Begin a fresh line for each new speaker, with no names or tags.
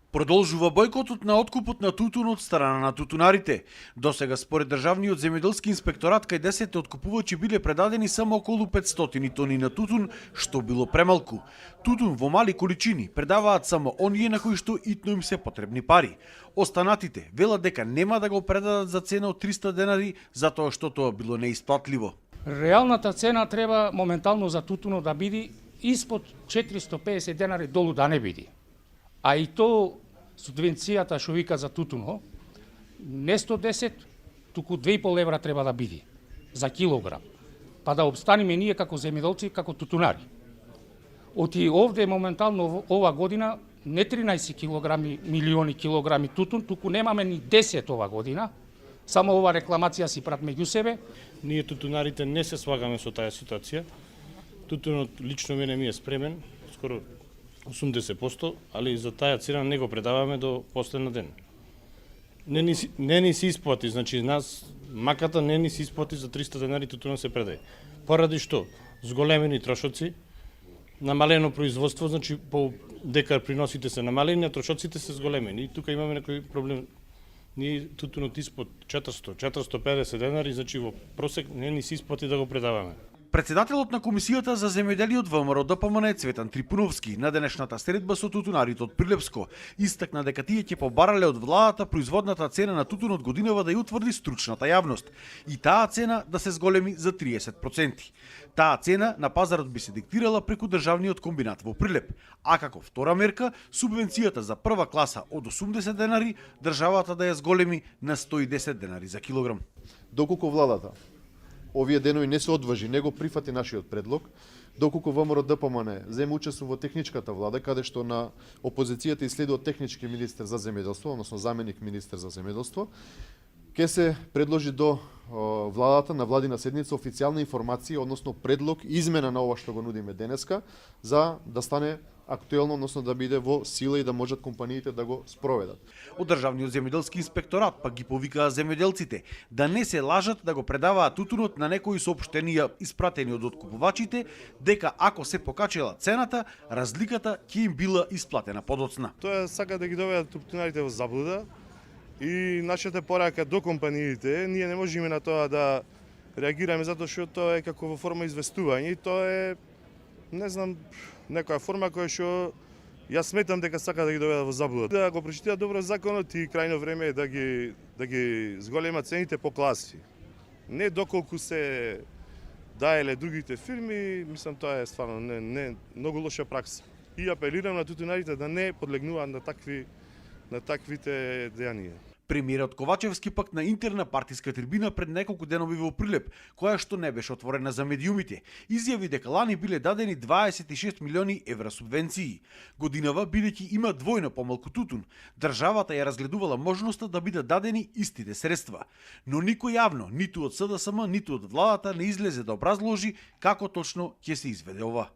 Продолжува бојкотот на откупот на тутун од страна на тутунарите. Досега според државниот земјоделски инспекторат кај 10 откупувачи биле предадени само околу 500 тони на тутун, што било премалку. Тутун во мали количини предаваат само оние на кои што итно им се потребни пари. Останатите велат дека нема да го предадат за цена од 300 денари затоа што тоа било неисплатливо.
Реалната цена треба моментално за тутунот да биде испод 450 денари долу да не биде. А и то субвенцијата што вика за тутуно, не 110, туку 2,5 евра треба да биде за килограм. Па да обстанеме ние како земјоделци, како тутунари. Оти овде моментално ова година не 13 килограми, милиони килограми тутун, туку немаме ни 10 ова година. Само ова рекламација си прат меѓу себе.
Ние тутунарите не се слагаме со таа ситуација. Тутунот лично мене ми е спремен, скоро 80%, али за таа цена не го предаваме до последен ден. Не ни се исплати, значи нас маката не ни се исплати за 300 денари тутуна се предаде. Поради што? Зголемени трошоци, намалено производство, значи по декар приносите се намалени, а трошоците се зголемени. И тука имаме некој проблем. Ние тутунот испод 400-450 денари, значи во просек не ни се исплати да го предаваме.
Председателот на Комисијата за земјоделие од ВМРО ДПМН Цветан Трипуновски на денешната средба со тутунарите од Прилепско истакна дека тие ќе побарале од владата производната цена на тутунот годинава да ја утврди стручната јавност и таа цена да се зголеми за 30%. Таа цена на пазарот би се диктирала преку државниот комбинат во Прилеп, а како втора мерка субвенцијата за прва класа од 80 денари државата да ја зголеми на 110 денари за килограм.
Доколку владата овие денови не се одважи, не го прифати нашиот предлог, доколку ВМРО ДПМН зема учество во техничката влада, каде што на опозицијата и следува технички министер за земјоделство, односно заменик министер за земјоделство, ќе се предложи до владата на владина седница официјална информација, односно предлог, измена на ова што го нудиме денеска, за да стане актуелно, односно да биде во сила и да можат компаниите да го спроведат.
Од државниот земјоделски инспекторат пак ги повикаа земјоделците да не се лажат да го предаваат тутунот на некои соопштенија испратени од откупувачите дека ако се покачила цената, разликата ќе им била исплатена подоцна.
Тоа сака да ги доведат тутунарите во заблуда и нашата порака до компаниите, ние не можеме на тоа да реагираме затоа што тоа е како во форма известување и тоа е, не знам, некоја форма која што јас сметам дека сака да ги доведат во заблуда. Да го прочитаат добро законот и крајно време е да ги зголемат цените по класи. Не доколку се даеле другите фирми, мислам тоа е стварно не многу лоша пракса. И апелирам на тутунарите да не подлегнуваат на таквите дејанија.
Премиерот Ковачевски пак на интерна партиска трибина пред неколку денови во Прилеп, која што не беше отворена за медиумите, изјави дека лани биле дадени 26 милиони евра субвенции. Годинава, бидејќи има двојно помалку тутун, државата ја разгледувала можноста да бидат дадени истите средства. Но никој јавно, ниту од СДСМ, ниту од владата не излезе да образложи како точно ќе се изведе ова.